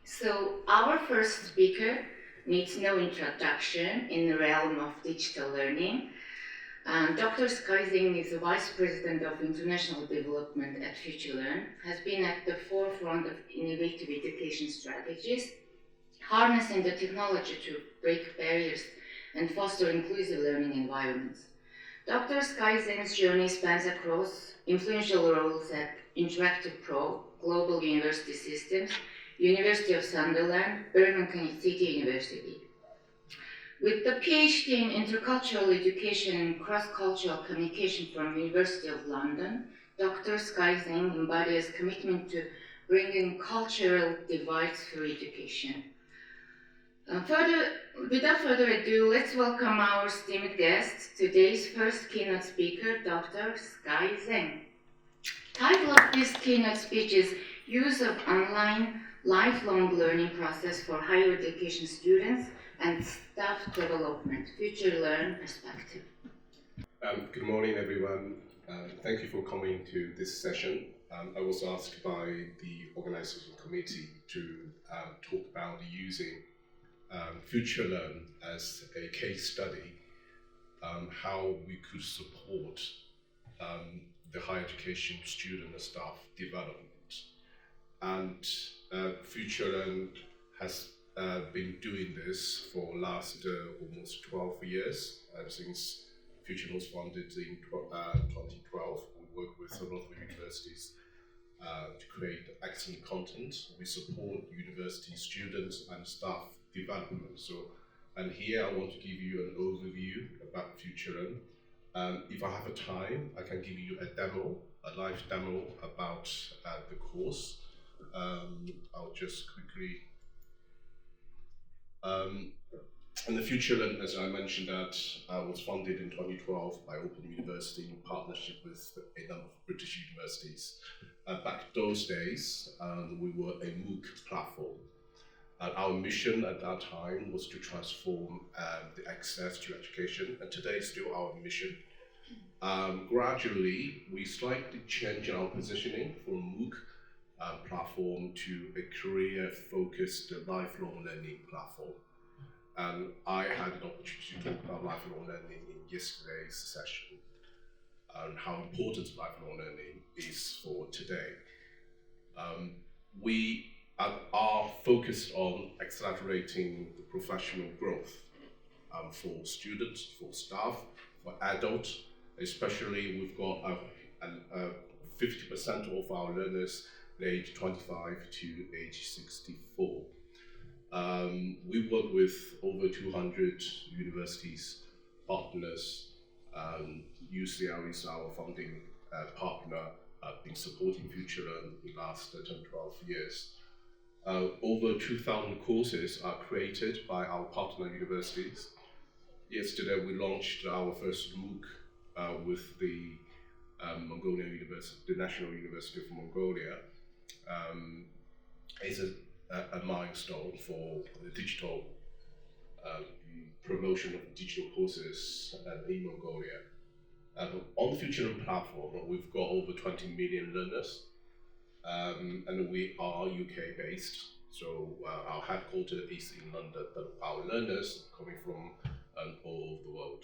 So our first speaker needs no introduction in the realm of digital learning. Dr. Zheng is the Vice President of International Development at FutureLearn, has been at the forefront of innovative education strategies, harnessing the technology to break barriers and foster inclusive learning environments. Dr. Zheng's journey spans across influential roles at Interactive Pro, Global University Systems, University of Sunderland, Birmingham City University. With the PhD in Intercultural Education and Cross-Cultural Communication from University of London, Dr. Zheng embodies commitment to bringing cultural divides through education. Without further ado, let's welcome our esteemed guest, today's first keynote speaker, Dr. Zheng. Title of this keynote speech is Use of Online Lifelong Learning Process for Higher Education Students and Staff Development, FutureLearn Perspective. Good morning, everyone. Thank you for coming to this session. I was asked by the organizing committee to talk about using FutureLearn as a case study, how we could support the higher education student and staff development. And FutureLearn has been doing this for the last almost 12 years, since FutureLearn was founded in 2012. We work with a lot of universities to create excellent content. We support university students and staff development. And here I want to give you an overview about FutureLearn. If I have a time, I can give you a live demo about the course. I'll just quickly. And the FutureLearn, as I mentioned, that was funded in 2012 by Open University in partnership with a number of British universities. Back those days, we were a MOOC platform. Our mission at that time was to transform the access to education, and today is still our mission. Gradually, we slightly changed our positioning from MOOC platform to a career-focused lifelong learning platform. And I had an opportunity to talk about lifelong learning in yesterday's session and how important lifelong learning is for today. We are focused on accelerating the professional growth for students, for staff, for adults. Especially, we've got 50% of our learners age 25 to age 64. We work with over 200 universities, partners. UCL is our funding partner, been supporting FutureLearn in the last 10, 12 years. Over 2,000 courses are created by our partner universities. Yesterday, we launched our first MOOC with the Mongolia University, the National University of Mongolia. It's a milestone for the digital promotion of digital courses in Mongolia. On the FutureLearn platform, we've got over 20 million learners, and we are UK based. So our headquarters is in London, but our learners are coming from all over the world.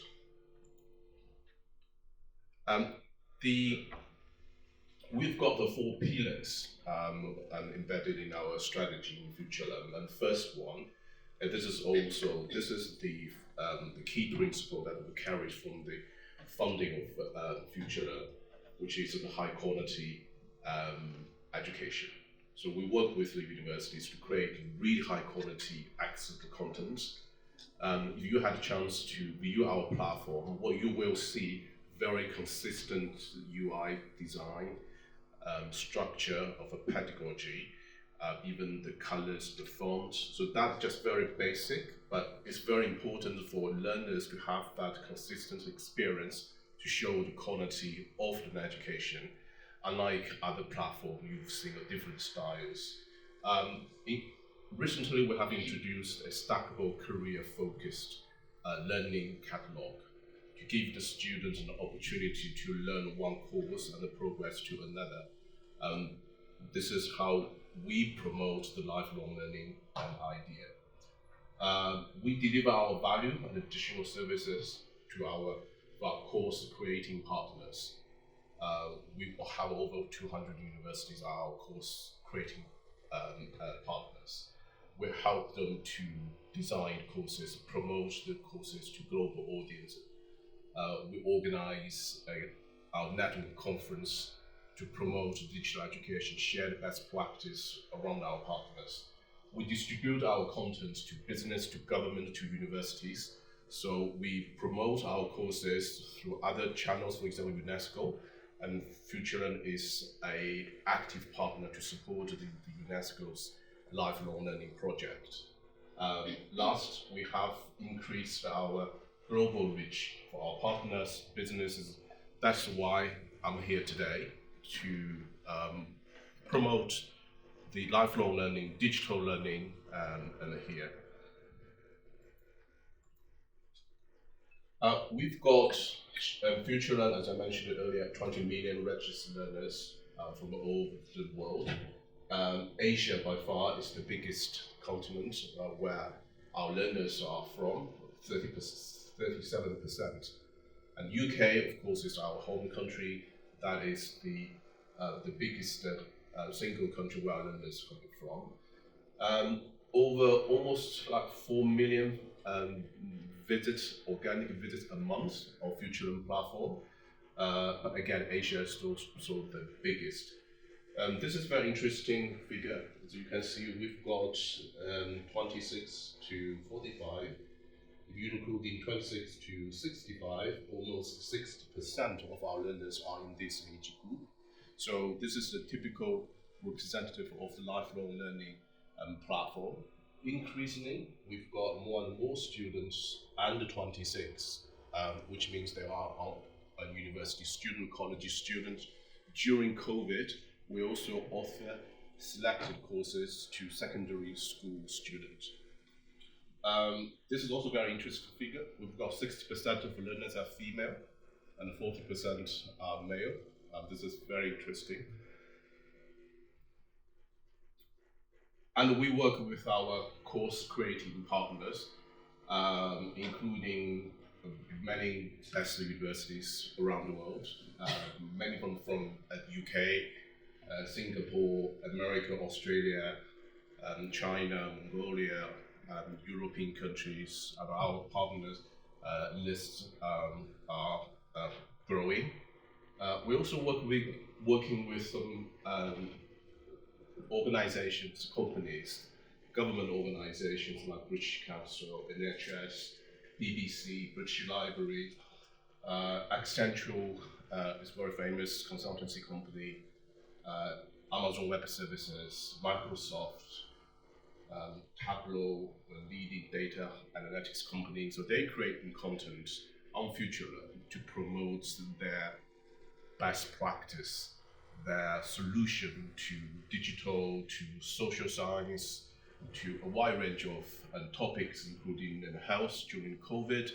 We've got the 4 pillars embedded in our strategy in FutureLearn. And the first one, and this is the key principle that we carried from the funding of FutureLearn, which is the high quality education. So we work with the universities to create really high quality access to content. If you had a chance to view our platform, what you will see very consistent UI design, structure of a pedagogy, even the colors, the font. So that's just very basic, but it's very important for learners to have that consistent experience to show the quality of an education. Unlike other platforms, you've seen different styles. Recently, we have introduced a stackable career-focused learning catalog to give the students an opportunity to learn one course and progress to another. This is how we promote the lifelong learning idea. We deliver our value and additional services to our course creating partners. We have over 200 universities as our course creating partners. We help them to design courses, promote the courses to global audiences. We organize our network conference to promote digital education, share the best practice around our partners. We distribute our content to business, to government, to universities. So we promote our courses through other channels, for example, UNESCO, and FutureLearn is an active partner to support the UNESCO's lifelong learning project. Last, we have increased our global reach for our partners, businesses. That's why I'm here today to promote the lifelong learning, digital learning, and here. We've got FutureLearn, as I mentioned earlier, 20 million registered learners from all over the world. Asia, by far, is the biggest continent where our learners are from, 37%. And UK, of course, is our home country. That is the biggest single country where our learners are coming from. Over almost like 4 million organic visits a month on FutureLearn platform. But again, Asia is still the biggest. This is a very interesting figure. As you can see, we've got 26 to 45. If you include in 26 to 65, almost 60% of our learners are in this age group. So this is the typical representative of the lifelong learning platform. Increasingly, we've got more and more students under 26, which means they are a university student, college student. During COVID, we also offer selected courses to secondary school students. This is also a very interesting figure. We've got 60% of learners are female and 40% are male. This is very interesting. And we work with our course creating partners, including many best universities around the world, many from UK, Singapore, America, Australia, China, Mongolia, European countries. And our partners lists are growing. We also working with some organizations, companies, government organizations like British Council, NHS, BBC, British Library, Accenture is a very famous consultancy company, Amazon Web Services, Microsoft, Tableau, a leading data analytics company. So they create content on FutureLearn to promote their best practice, their solution to digital, to social science, to a wide range of topics, including health during COVID.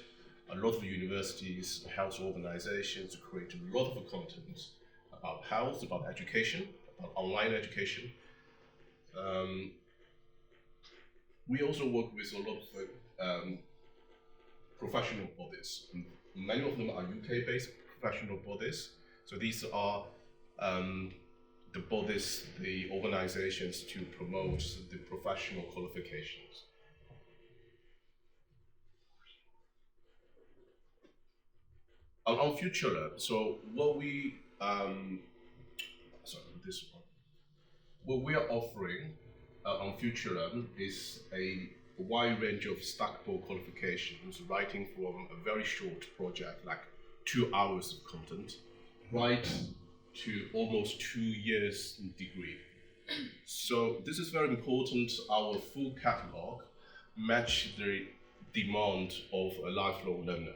A lot of universities, health organizations create a lot of content about health, about education, about online education. We also work with a lot of professional bodies. Many of them are UK-based professional bodies. So these are the bodies, the organizations to promote the professional qualifications. On FutureLearn, so what we what we are offering on FutureLearn is a wide range of stackable qualifications, writing from a very short project, like 2 hours of content, right to almost 2 years degree. So this is very important. Our full catalog match the demand of a lifelong learner.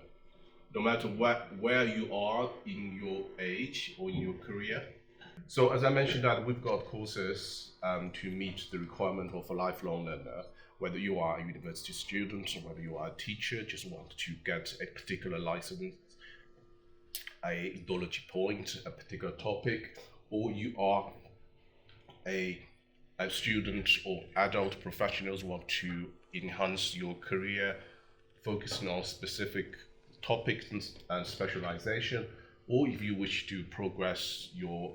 No matter where you are in your age or in your career. So as I mentioned that we've got courses to meet the requirement of a lifelong learner, whether you are a university student or whether you are a teacher, just want to get a particular license, a knowledge point, a particular topic, or you are a students or adult professionals want to enhance your career, focusing on specific topics and specialization, or if you wish to progress your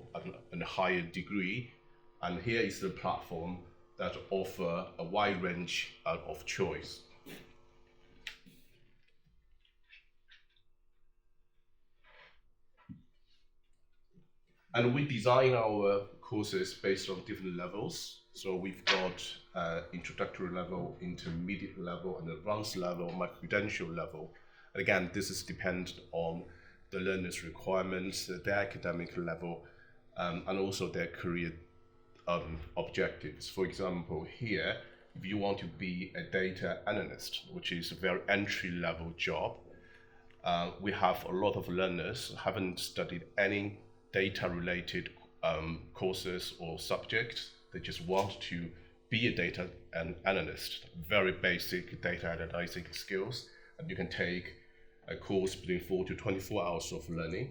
in a higher degree, and here is the platform that offer a wide range of choice. And we design our courses based on different levels. So we've got introductory level, intermediate level, and advanced level, my credential level. And again, this is dependent on the learner's requirements, their academic level, and also their career objectives. For example, here, if you want to be a data analyst, which is a very entry-level job, we have a lot of learners who haven't studied any data-related courses or subjects. They just want to be a data analyst, very basic data analyzing skills, and you can take a course between 4 to 24 hours of learning,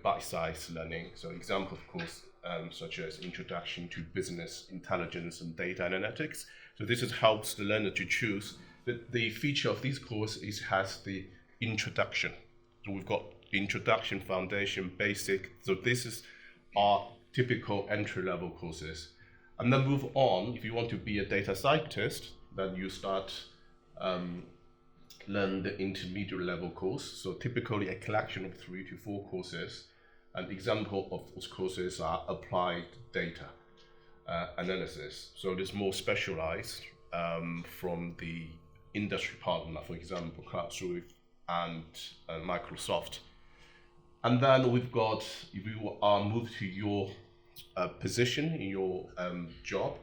bite-sized learning. So example, of course, such as Introduction to Business Intelligence and Data Analytics. So this helps the learner to choose. The feature of this course has the introduction. So we've got Introduction, Foundation, Basic. So this is our typical entry-level courses. And then move on, if you want to be a data scientist, then you start learn the intermediate level course. So typically a collection of 3 to 4 courses. An example of those courses are applied data analysis. So it is more specialized from the industry partner, for example, Classroom and Microsoft. And then we've got, if you are moved to your position in your job,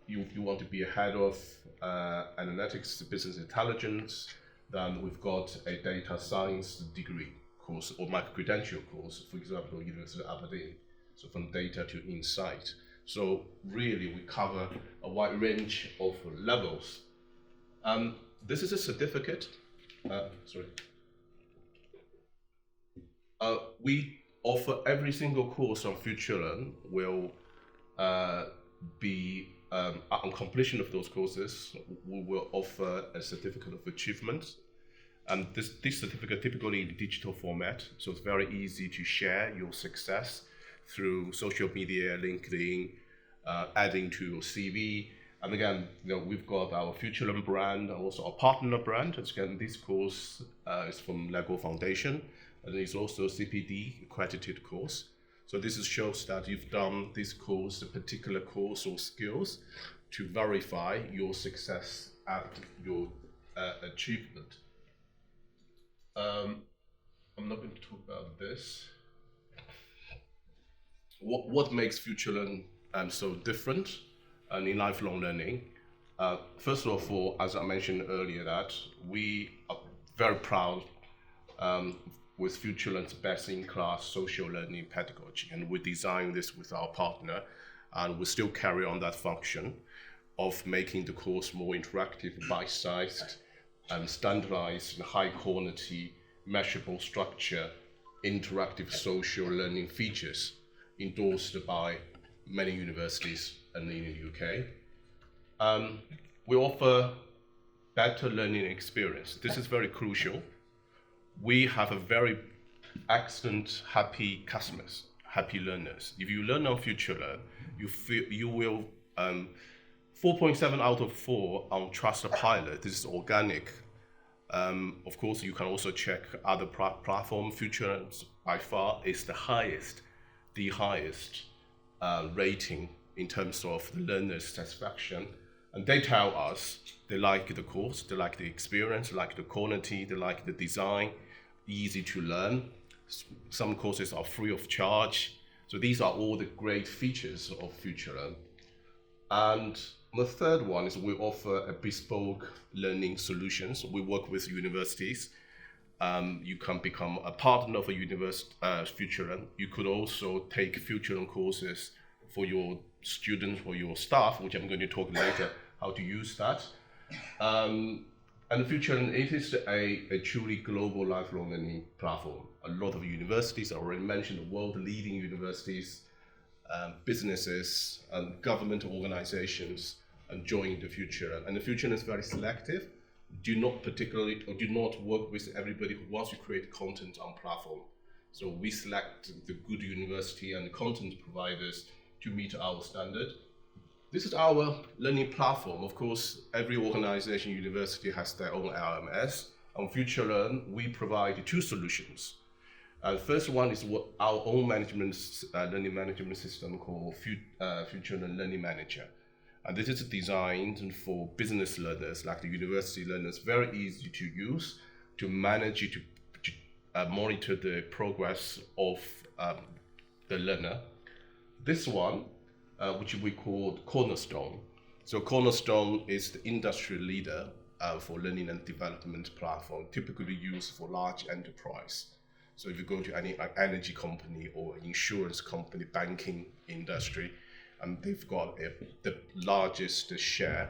you want to be a head of analytics, business intelligence, then we've got a data science degree course or micro-credential course, for example, University of Aberdeen, so from data to insight. So really we cover a wide range of levels. This is a certificate, we offer every single course on FutureLearn will be, on completion of those courses, we will offer a certificate of achievement. And this certificate typically in digital format, so it's very easy to share your success through social media, LinkedIn, adding to your CV. And again, we've got our FutureLearn brand and also our partner brand. Again, this course is from Lego Foundation, and it's also a CPD accredited course. So this shows that you've done this course, a particular course or skills, to verify your success and your achievement. I'm not going to talk about this. What makes FutureLearn so different in lifelong learning? First of all, as I mentioned earlier, that we are very proud with FutureLearn's best-in-class social learning pedagogy, and we designed this with our partner, and we still carry on that function of making the course more interactive, bite-sized, and standardized, and high-quality, measurable structure, interactive social learning features endorsed by many universities in the UK. We offer better learning experience. This is very crucial. We have a very excellent, happy customers, happy learners. If you learn on FutureLearn, you will 4.7 out of 4 on Trustpilot. This is organic. Of course, you can also check other platforms. FutureLearn by far is the highest rating in terms of the learner's satisfaction. And they tell us they like the course, they like the experience, they like the quality, they like the design, easy to learn. Some courses are free of charge. So these are all the great features of FutureLearn. And the third one is we offer a bespoke learning solutions. We work with universities. You can become a partner of a university, FutureLearn. You could also take FutureLearn courses for your students or your staff, which I'm going to talk later how to use that. And FutureLearn, it is a truly global lifelong learning platform. A lot of universities, I already mentioned, the world-leading universities businesses and government organizations and join the FutureLearn. And the FutureLearn is very selective. Do not work with everybody who wants to create content on platform. So we select the good university and the content providers to meet our standard. This is our learning platform. Of course, every organization, university has their own LMS. On FutureLearn, we provide two solutions. The first one is what our own learning management system called FutureLearn Learning Manager. And this is designed for business learners, like the university learners, very easy to use, to manage, to monitor the progress of the learner. This one, which we call Cornerstone. So Cornerstone is the industry leader for learning and development platform, typically used for large enterprise. So if you go to any energy company or insurance company, banking industry, they've got the largest share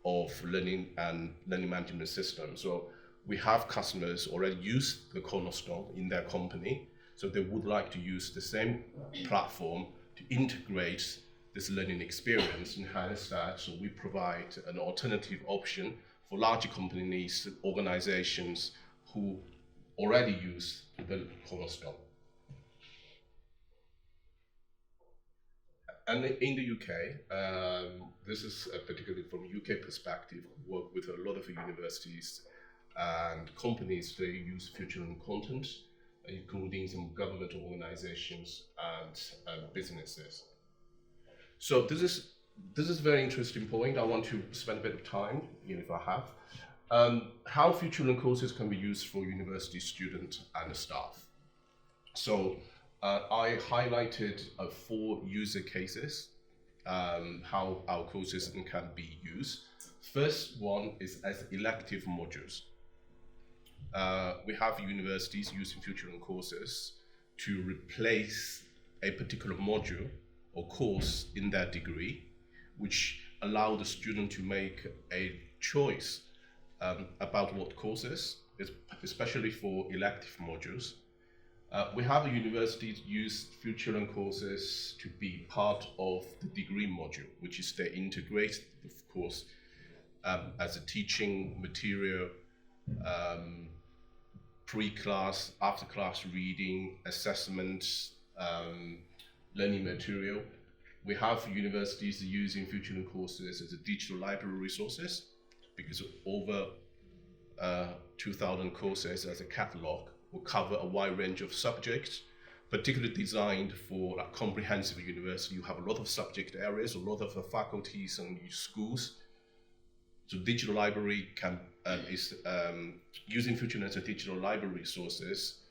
of learning and learning management system. So we have customers already use the Cornerstone in their company, so they would like to use the same platform to integrate this learning experience and enhance that. So we provide an alternative option for larger companies, organizations who already use the Cornerstone. And in the UK, this is particularly from UK perspective, work with a lot of universities and companies. They use FutureLearn content, including some government organizations and businesses. So this is a very interesting point. I want to spend a bit of time, if I have, how FutureLearn courses can be used for university students and staff. So I highlighted 4 user cases, how our courses can be used. First one is as elective modules. We have universities using FutureLearn courses to replace a particular module or course in their degree, which allow the student to make a choice about what courses, especially for elective modules. We have universities use FutureLearn courses to be part of the degree module, which is they integrate, of course, as a teaching material, pre-class, after-class reading, assessments, learning material. We have universities using FutureLearn courses as a digital library resources, because over 2,000 courses as a catalog will cover a wide range of subjects, particularly designed for a comprehensive university. You have a lot of subject areas, a lot of faculties and schools. So digital library is using FutureLearn as a digital library resources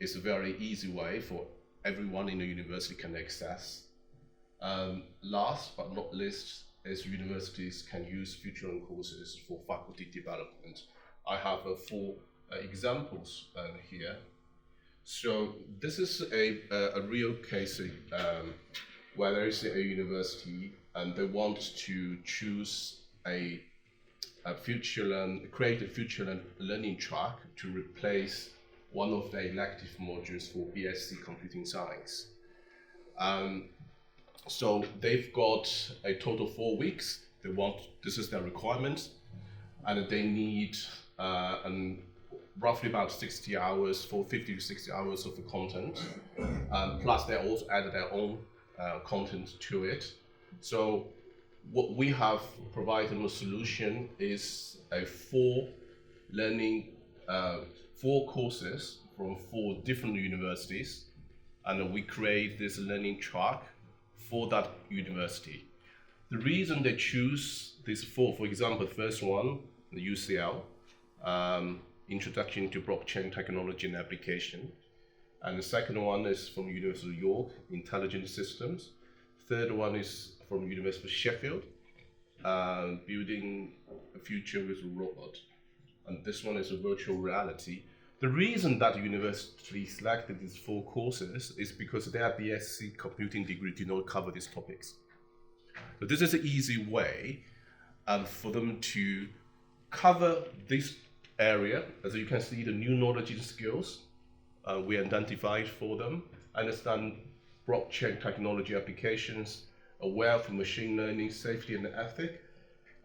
is a very easy way for everyone in the university can access. Last but not least, is universities can use FutureLearn courses for faculty development. I have 4 examples here. So this is a real case where there is a university and they want to choose a FutureLearn, create a FutureLearn learning track to replace one of the elective modules for BSc Computing Science. So they've got a total 4 weeks. This is their requirement, and they need roughly about 60 hours, 50 to 60 hours of the content. Plus they also added their own content to it. So what we have provided a solution is a 4 courses from 4 different universities, and we create this learning track for that university. The reason they choose these 4, for example, the first one, the UCL, Introduction to Blockchain Technology and Application. And the second one is from University of York, Intelligent Systems. Third one is from University of Sheffield, Building a Future with a Robot. And this one is a virtual reality. The reason that university selected these 4 courses is because their BSc computing degree do not cover these topics. So this is an easy way for them to cover this area. As you can see, the new knowledge and skills we identified for them, understand blockchain technology applications, aware of machine learning, safety and ethics,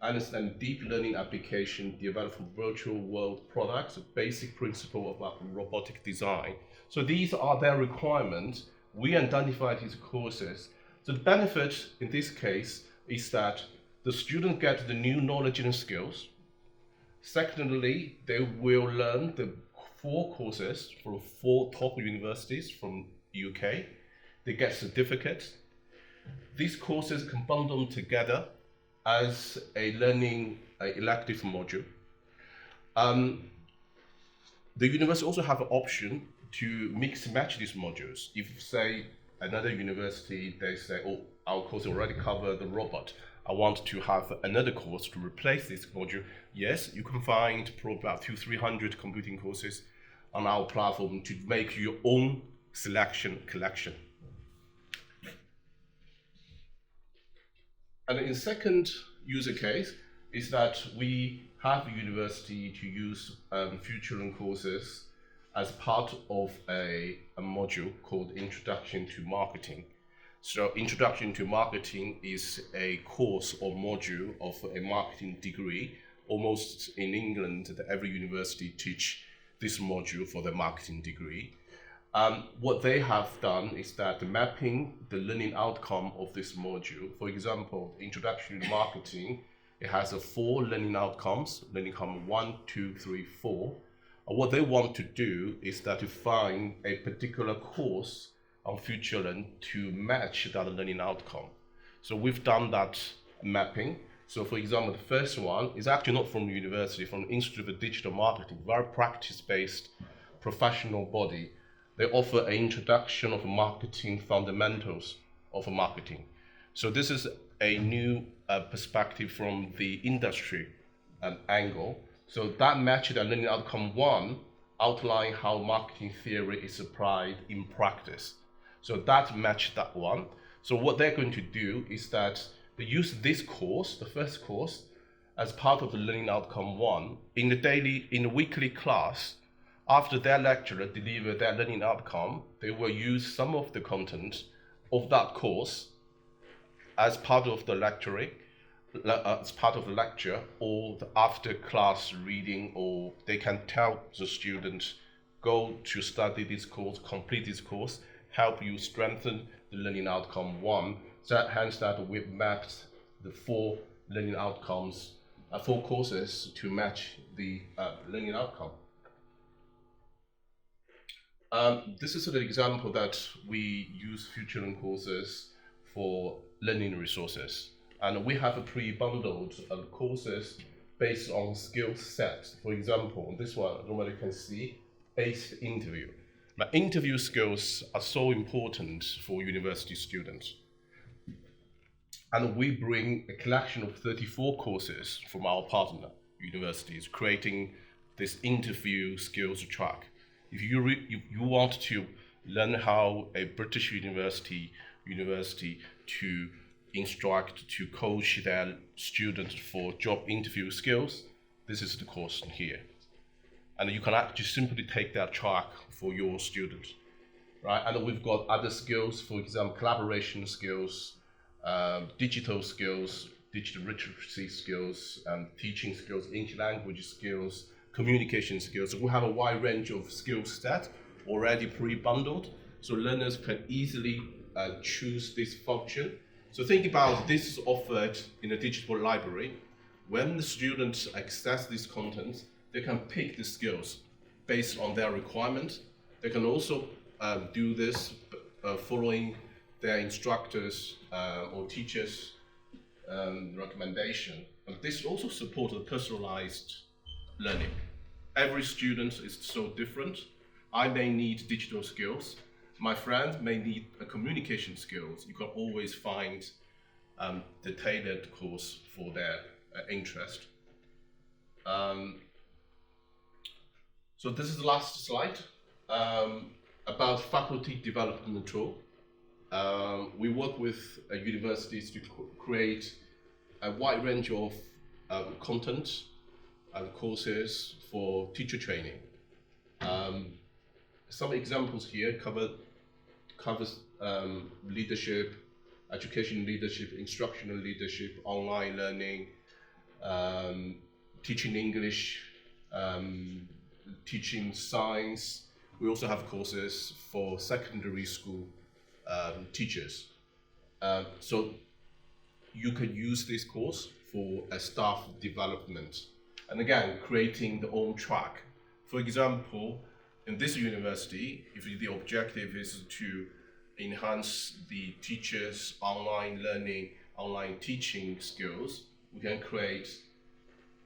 understand deep learning application, develop virtual world products, a basic principle about robotic design. So these are their requirements. We identified these courses. So the benefit in this case is that the student get the new knowledge and skills. Secondly, they will learn the 4 courses from 4 top universities from UK. They get certificates. These courses can bundle together as a learning elective module. The university also have an option to mix and match these modules. If, say, another university, they say, oh, our course already covered the robot, I want to have another course to replace this module. Yes, you can find probably about 200-300 computing courses on our platform to make your own selection collection. And in second user case is that we have a university to use FutureLearn courses as part of a module called Introduction to Marketing. So Introduction to Marketing is a course or module of a marketing degree. Almost in England, every university teach this module for the marketing degree. What they have done is that mapping the learning outcome of this module. For example, Introduction to Marketing, it has 4 learning outcomes, learning outcome 1, 2, 3, 4. What they want to do is that to find a particular course on FutureLearn to match that learning outcome. So we've done that mapping. So for example, the first one is actually not from the university, from the Institute of Digital Marketing, very practice-based professional body. They offer an introduction of marketing fundamentals of marketing. So this is a new perspective from the industry angle. So that matched the learning outcome 1, outline how marketing theory is applied in practice. So that matched that one. So what they're going to do is that they use this course, the first course, as part of the learning outcome 1 in the weekly class. After their lecturer deliver their learning outcome, they will use some of the content of that course as part of the lecture, or the after class reading, or they can tell the students, go to study this course, complete this course, help you strengthen the learning outcome 1. So hence that we've mapped the 4 learning outcomes, 4 courses to match the learning outcome. This is an example that we use FutureLearn courses for learning resources. And we have pre-bundled courses based on skill sets. For example, this one, normally you can see, ACE interview. Now, interview skills are so important for university students. And we bring a collection of 34 courses from our partner universities, creating this interview skills track. If you want to learn how a British university to instruct, to coach their students for job interview skills, this is the course here. And you can actually simply take that track for your students, right? And we've got other skills, for example, collaboration skills, digital skills, digital literacy skills, teaching skills, English language skills, communication skills. So we have a wide range of skill sets already pre-bundled, so learners can easily choose this function. So think about this is offered in a digital library. When the students access this content, they can pick the skills based on their requirements. They can also do this following their instructors or teachers' recommendation. And this also supports personalized learning. Every student is so different. I may need digital skills. My friend may need communication skills. You can always find the tailored course for their interest. So this is the last slide about faculty development tool. We work with universities to create a wide range of content and courses for teacher training. Some examples here covers leadership, education leadership, instructional leadership, online learning, teaching English, teaching science. We also have courses for secondary school teachers. So you can use this course for a staff development. And again, creating the own track. For example, in this university, if the objective is to enhance the teachers' online learning, online teaching skills, we can create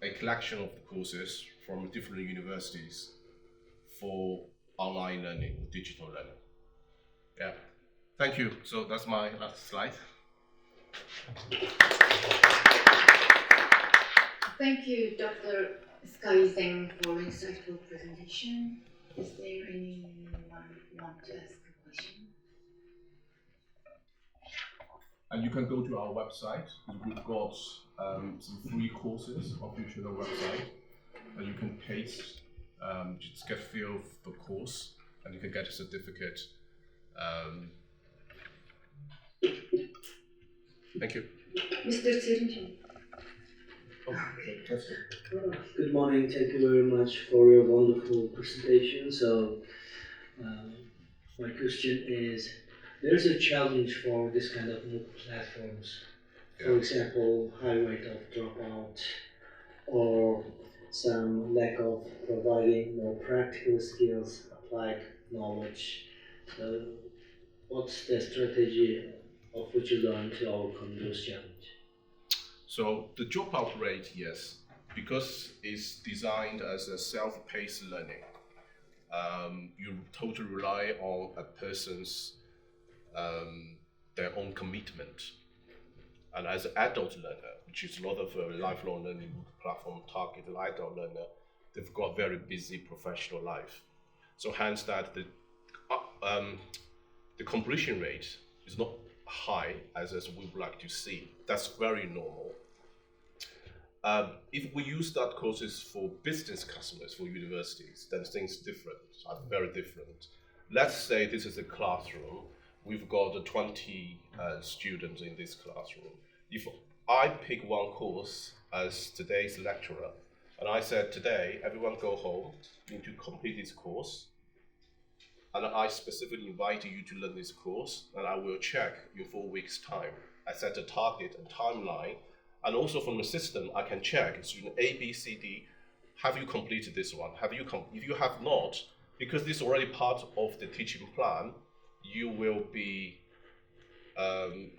a collection of the courses from different universities for online learning, digital learning. Yeah, thank you. So that's my last slide. Thank you, Dr. Zheng, for insightful presentation. Is there anyone want to ask a question? And you can go to our website. We've got some free courses on FutureLearn website, and you can paste, just get a feel of the course, and you can get a certificate. Thank you. Mr. Zheng. Good morning. Thank you very much for your wonderful presentation. So, my question is, there's a challenge for this kind of MOOC platforms. For example, high rate of dropout, or some lack of providing more practical skills, applied knowledge. What's the strategy of FutureLearn to overcome those challenges? So the dropout rate, yes, because it's designed as a self-paced learning. You totally rely on a person's their own commitment. And as an adult learner, which is a lot of lifelong learning platform target adult learner, they've got very busy professional life. So hence that the completion rate is not high as we would like to see. That's very normal. If we use that courses for business customers, for universities, then things are very different. Let's say this is a classroom. We've got 20 students in this classroom. If I pick one course as today's lecturer, and I said today, everyone go home, you need to complete this course, and I specifically invite you to learn this course, and I will check your 4 weeks time. I set a target and timeline, and also from the system, I can check student A, B, C, D, have you completed this one? If you have not, because this is already part of the teaching plan, you will be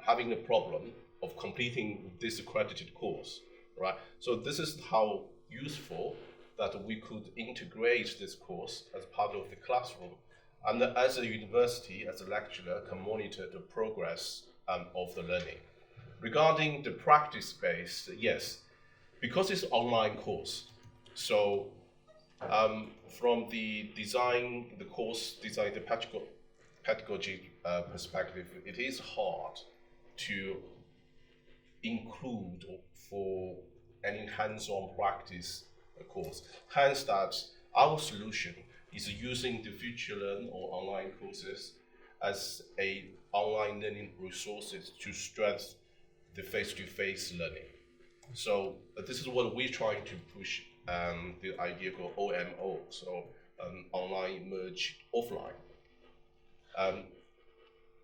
having a problem of completing this accredited course, right? So this is how useful that we could integrate this course as part of the classroom. And as a university, as a lecturer, can monitor the progress of the learning. Regarding the practice-based, yes, because it's online course, so from the course design, the pedagogy perspective, it is hard to include for any hands-on practice course. Hence that our solution is using the FutureLearn or online courses as a online learning resources to strengthen the face-to-face learning. So this is what we're trying to push, the idea called OMO, so online merge offline.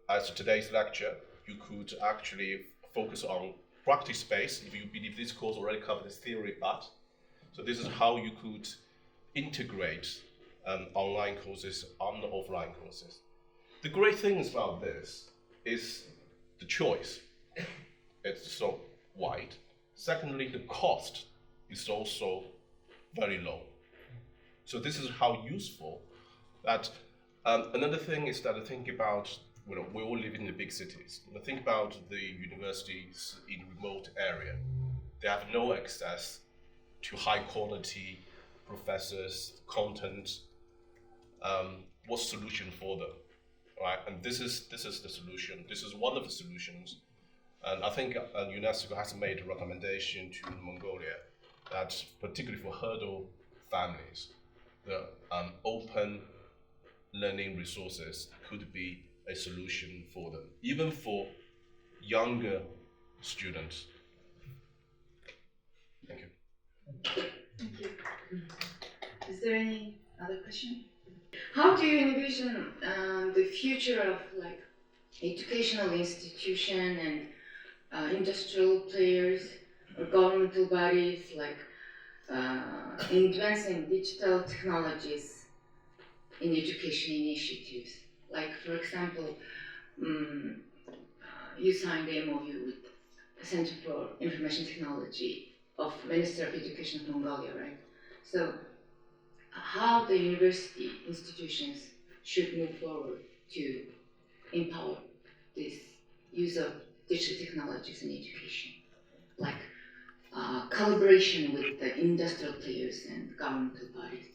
As today's lecture, you could actually focus on practice space if you believe this course already covers the theory part. So this is how you could integrate online courses on the offline courses. The great thing about this is the choice. It's so wide. Secondly, the cost is also very low. So this is how useful that. Another thing is that I think about, we all live in the big cities. When I think about the universities in remote area, they have no access to high quality professors, content. What's the solution for them, right? And this is the solution. This is one of the solutions. And I think UNESCO has made a recommendation to Mongolia that particularly for hurdle families, the open learning resources could be a solution for them, even for younger students. Thank you. Thank you. Is there any other question? How do you envision the future of like educational institution and industrial players or governmental bodies like advancing digital technologies in education initiatives? Like, for example, you signed the MOU with the Center for Information Technology of Minister of Education of Mongolia, right? So, how the university institutions should move forward to empower this use of digital technologies in education, like collaboration with the industrial players and governmental bodies.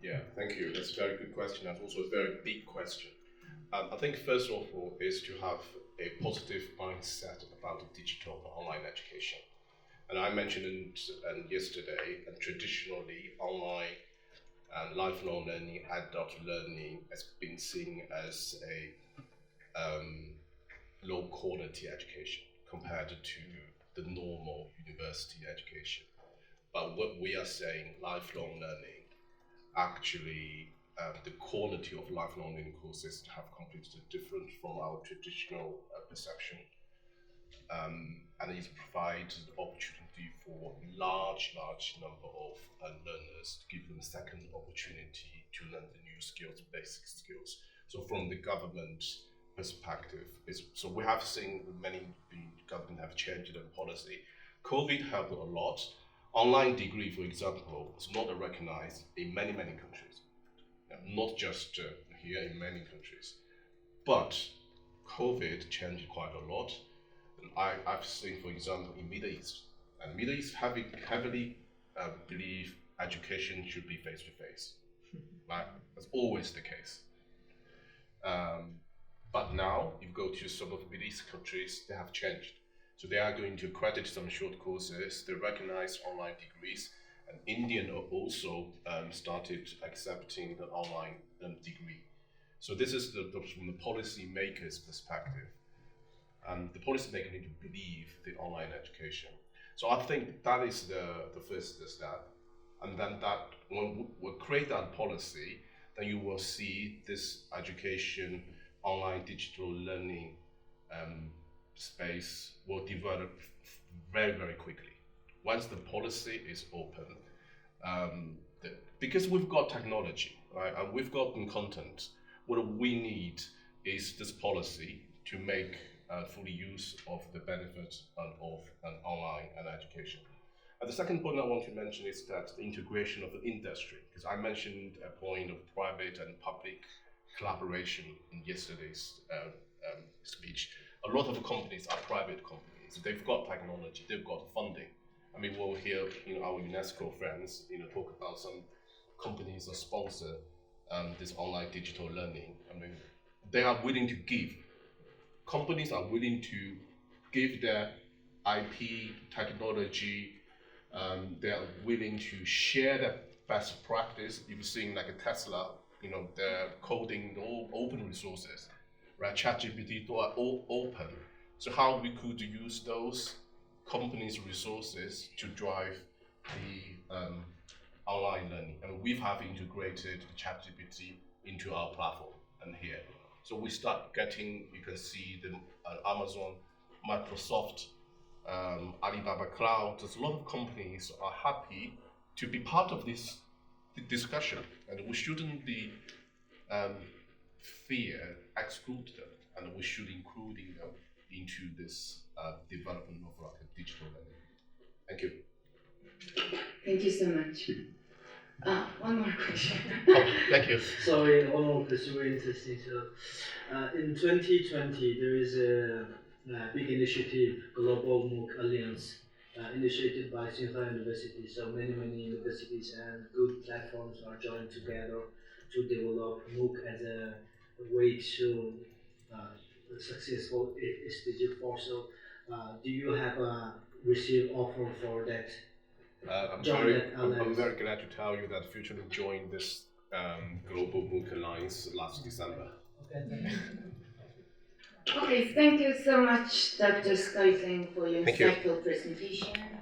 Yeah, thank you. That's a very good question. That's also a very big question. I think first of all is to have a positive mindset about digital and online education. And I mentioned yesterday, and traditionally online and lifelong learning, adult learning has been seen as a low quality education compared to the normal university education. But what we are saying, lifelong learning, actually the quality of lifelong learning courses have completely different from our traditional perception. And it provides the opportunity for large number of learners to give them a second opportunity to learn the new skills, basic skills. So from the government perspective, so we have seen many government have changed their policy. COVID helped a lot. Online degree, for example, is not recognized in many countries, not just here, in many countries. But COVID changed quite a lot. And I've seen, for example, in Middle East, and Middle East heavily believe education should be face-to-face. Right? That's always the case. But now, if you go to some of the Middle East countries, they have changed. So they are going to accredit some short courses, they recognize online degrees, and India also started accepting the online degree. So this is from the policy makers' perspective. The policy makers need to believe the online education. So I think that is the first step. And then that when we create that policy, then you will see this education, online digital learning space will develop very quickly. Once the policy is open, because we've got technology, right, and we've got content, what we need is this policy to make full use of the benefits of online and education. And the second point I want to mention is that the integration of the industry, because I mentioned a point of private and public collaboration in yesterday's speech. A lot of companies are private companies. They've got technology, they've got funding. I mean, we'll hear our UNESCO friends talk about some companies that sponsor this online digital learning. I mean, they are willing to give. Companies are willing to give their IP, technology. They are willing to share their best practice. You've seen like a Tesla, they're coding all open resources, right? ChatGPT are all open. So how we could use those companies' resources to drive the online learning. And we have integrated ChatGPT into our platform and here. So we start getting, you can see the Amazon, Microsoft, Alibaba Cloud. There's a lot of companies are happy to be part of this discussion, and we shouldn't be exclude them, and we should include them into this development of digital learning. Thank you. Thank you so much. One more question. Thank you. Sorry, one more question, very interesting. So, in 2020, there is a big initiative, Global MOOC Alliance, initiated by Tsinghua University. So many universities and good platforms are joined together to develop MOOC as a way to successful SDG 4. So, do you have received offer for that? I'm very glad to tell you that FutureLearn joined this Global MOOC Alliance last December. Okay, thank you. Okay, thank you so much, Dr. Zheng, for your Thank you. insightful presentation.